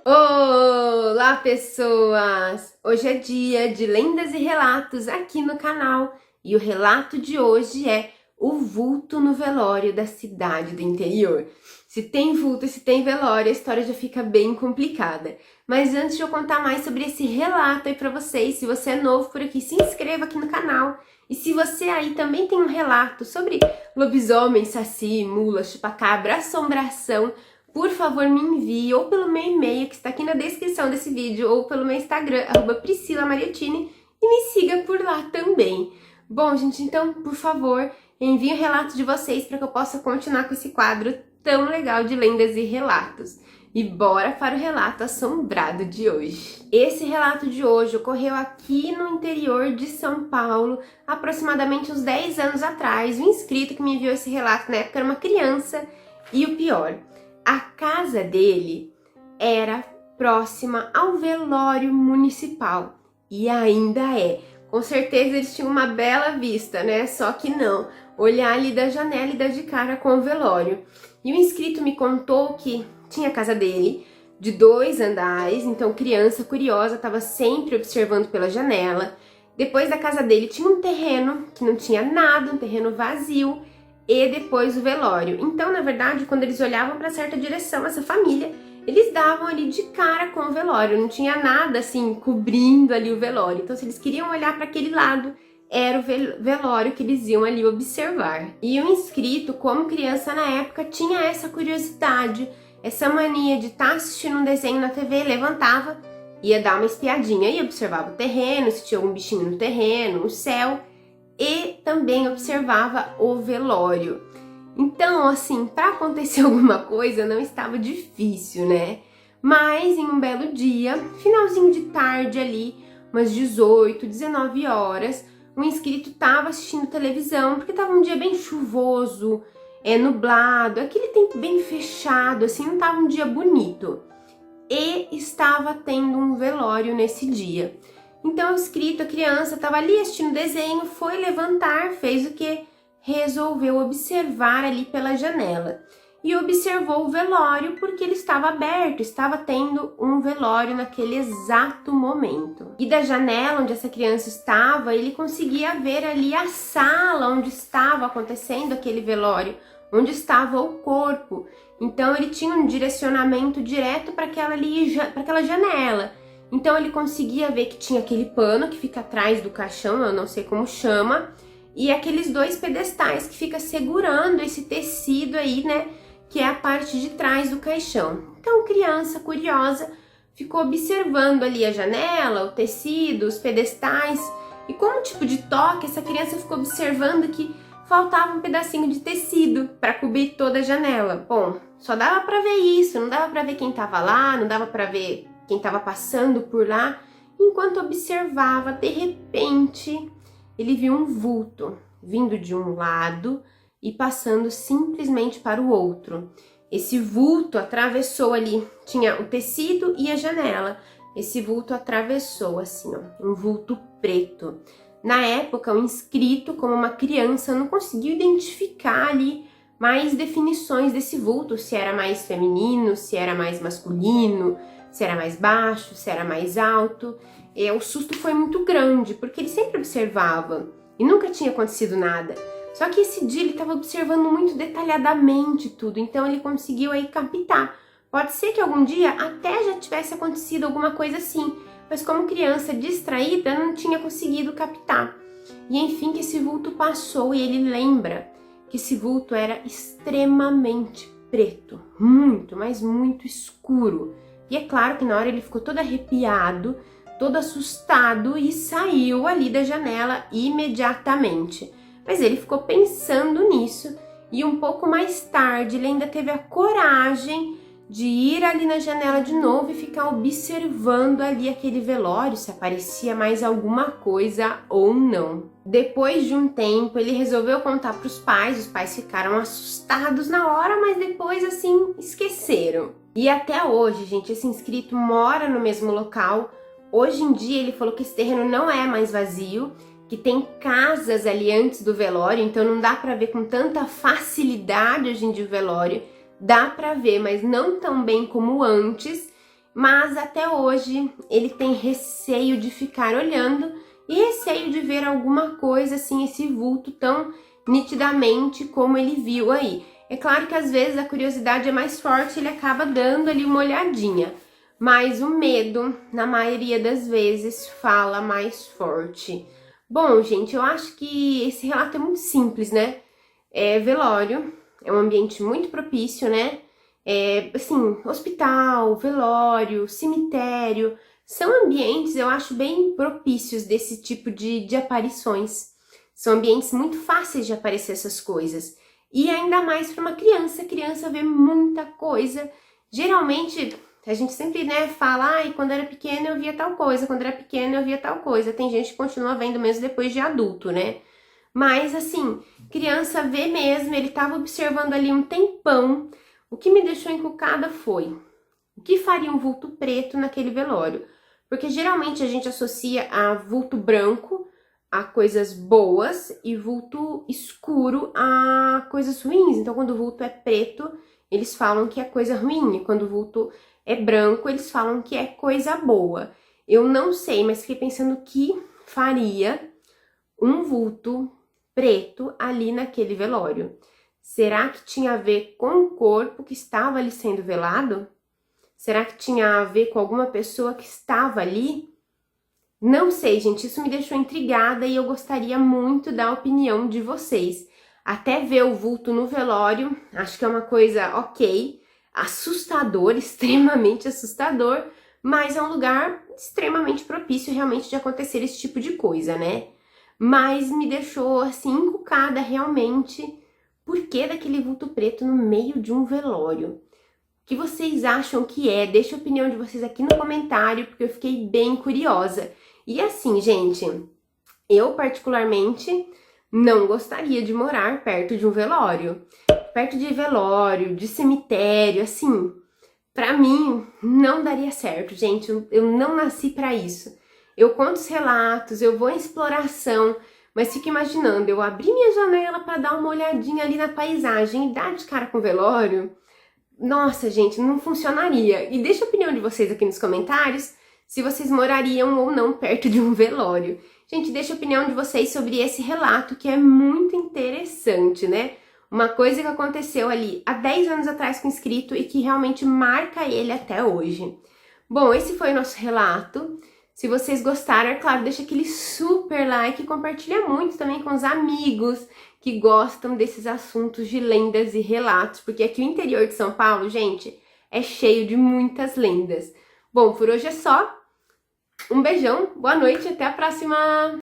Olá, pessoas! Hoje é dia de lendas e relatos aqui no canal e o relato de hoje é o vulto no velório da cidade do interior. Se tem vulto e se tem velório, a história já fica bem complicada. Mas antes de eu contar mais sobre esse relato aí pra vocês, se você é novo por aqui, se inscreva aqui no canal. E se você aí também tem um relato sobre lobisomem, saci, mula, chupacabra, assombração, por favor, me envie ou pelo meu e-mail que está aqui na descrição desse vídeo ou pelo meu Instagram, @PriscilaMariottini, e me siga por lá também. Bom, gente, então, por favor, envie o relato de vocês para que eu possa continuar com esse quadro tão legal de lendas e relatos. E bora para o relato assombrado de hoje. Esse relato de hoje ocorreu aqui no interior de São Paulo, aproximadamente uns 10 anos atrás. O inscrito que me enviou esse relato na época era uma criança e o pior, a casa dele era próxima ao velório municipal e ainda é. Com certeza eles tinham uma bela vista, né? Só que não, olhar ali da janela e dar de cara com o velório. E o inscrito me contou que tinha a casa dele de 2 andares, então criança curiosa estava sempre observando pela janela. Depois da casa dele tinha um terreno que não tinha nada, um terreno vazio, e depois o velório. Então, na verdade, quando eles olhavam para certa direção, essa família, eles davam ali de cara com o velório, não tinha nada assim cobrindo ali o velório. Então, se eles queriam olhar para aquele lado, era o velório que eles iam ali observar. E o inscrito, como criança na época, tinha essa curiosidade, essa mania de estar assistindo um desenho na TV, levantava, ia dar uma espiadinha e observava o terreno, se tinha algum bichinho no terreno, o céu, e também observava o velório. Então, assim, para acontecer alguma coisa não estava difícil, né? Mas em um belo dia, finalzinho de tarde ali, umas 18, 19 horas, o inscrito estava assistindo televisão, porque estava um dia bem chuvoso, nublado, aquele tempo bem fechado, assim, não estava um dia bonito. E estava tendo um velório nesse dia. Então o inscrito, a criança, estava ali assistindo desenho, foi levantar, fez o que? Resolveu observar ali pela janela. E observou o velório porque ele estava aberto, estava tendo um velório naquele exato momento. E da janela onde essa criança estava, ele conseguia ver ali a sala onde estava acontecendo aquele velório, onde estava o corpo. Então ele tinha um direcionamento direto para aquela janela. Então ele conseguia ver que tinha aquele pano que fica atrás do caixão, eu não sei como chama, e aqueles 2 pedestais que fica segurando esse tecido aí, né, que é a parte de trás do caixão. Então, criança curiosa ficou observando ali a janela, o tecido, os pedestais, e como tipo de toque, essa criança ficou observando que faltava um pedacinho de tecido para cobrir toda a janela. Bom, só dava para ver isso, não dava para ver quem estava lá, não dava para ver quem estava passando por lá. Enquanto observava, de repente, ele viu um vulto vindo de um lado e passando simplesmente para o outro. Esse vulto atravessou ali, tinha o tecido e a janela. Esse vulto atravessou assim, ó, um vulto preto. Na época, o inscrito, como uma criança, não conseguiu identificar ali mais definições desse vulto, se era mais feminino, se era mais masculino, se era mais baixo, se era mais alto. O susto foi muito grande, porque ele sempre observava e nunca tinha acontecido nada. Só que esse dia ele estava observando muito detalhadamente tudo, então ele conseguiu aí captar. Pode ser que algum dia até já tivesse acontecido alguma coisa assim, mas como criança distraída não tinha conseguido captar. E enfim que esse vulto passou e ele lembra que esse vulto era extremamente preto, muito, mas muito escuro. E é claro que na hora ele ficou todo arrepiado, todo assustado e saiu ali da janela imediatamente. Mas ele ficou pensando nisso e um pouco mais tarde ele ainda teve a coragem de ir ali na janela de novo e ficar observando ali aquele velório, se aparecia mais alguma coisa ou não. Depois de um tempo, ele resolveu contar para os pais ficaram assustados na hora, mas depois, assim, esqueceram. E até hoje, gente, esse inscrito mora no mesmo local. Hoje em dia, ele falou que esse terreno não é mais vazio, que tem casas ali antes do velório, então não dá pra ver com tanta facilidade hoje em dia o velório. Dá pra ver, mas não tão bem como antes. Mas até hoje ele tem receio de ficar olhando e receio de ver alguma coisa assim, esse vulto tão nitidamente como ele viu aí. É claro que às vezes a curiosidade é mais forte, ele acaba dando ali uma olhadinha, mas o medo, na maioria das vezes, fala mais forte. Bom, gente, eu acho que esse relato é muito simples, né? Velório, é um ambiente muito propício, né? Assim, hospital, velório, cemitério, são ambientes, eu acho, bem propícios desse tipo de aparições. São ambientes muito fáceis de aparecer essas coisas. E ainda mais para uma criança. A criança vê muita coisa. Geralmente, a gente sempre, né, fala, ai, quando era pequena eu via tal coisa, quando era pequena eu via tal coisa. Tem gente que continua vendo mesmo depois de adulto, né? Mas, assim, criança vê mesmo, ele estava observando ali um tempão. O que me deixou encucada foi o que faria um vulto preto naquele velório. Porque geralmente a gente associa a vulto branco a coisas boas e vulto escuro a coisas ruins. Então, quando o vulto é preto, eles falam que é coisa ruim. E quando o vulto é branco, eles falam que é coisa boa. Eu não sei, mas fiquei pensando o que faria um vulto preto ali naquele velório. Será que tinha a ver com o corpo que estava ali sendo velado? Será que tinha a ver com alguma pessoa que estava ali? Não sei, gente, isso me deixou intrigada e eu gostaria muito da opinião de vocês. Até ver o vulto no velório, acho que é uma coisa ok, assustador, extremamente assustador, mas é um lugar extremamente propício realmente de acontecer esse tipo de coisa, né? Mas me deixou, assim, encucada realmente. Por que daquele vulto preto no meio de um velório? O que vocês acham que é? Deixa a opinião de vocês aqui no comentário, porque eu fiquei bem curiosa. E assim, gente, eu particularmente não gostaria de morar perto de um velório. Perto de velório, de cemitério, assim, pra mim não daria certo, gente. Eu não nasci pra isso. Eu conto os relatos, eu vou em exploração, mas fico imaginando, eu abrir minha janela pra dar uma olhadinha ali na paisagem e dar de cara com o velório. Nossa, gente, não funcionaria. E deixa a opinião de vocês aqui nos comentários se vocês morariam ou não perto de um velório. Gente, deixa a opinião de vocês sobre esse relato que é muito interessante, né? Uma coisa que aconteceu ali há 10 anos atrás com o inscrito e que realmente marca ele até hoje. Bom, esse foi o nosso relato. Se vocês gostaram, é claro, deixa aquele super like e compartilha muito também com os amigos que gostam desses assuntos de lendas e relatos, porque aqui o interior de São Paulo, gente, é cheio de muitas lendas. Bom, por hoje é só. Um beijão, boa noite e até a próxima!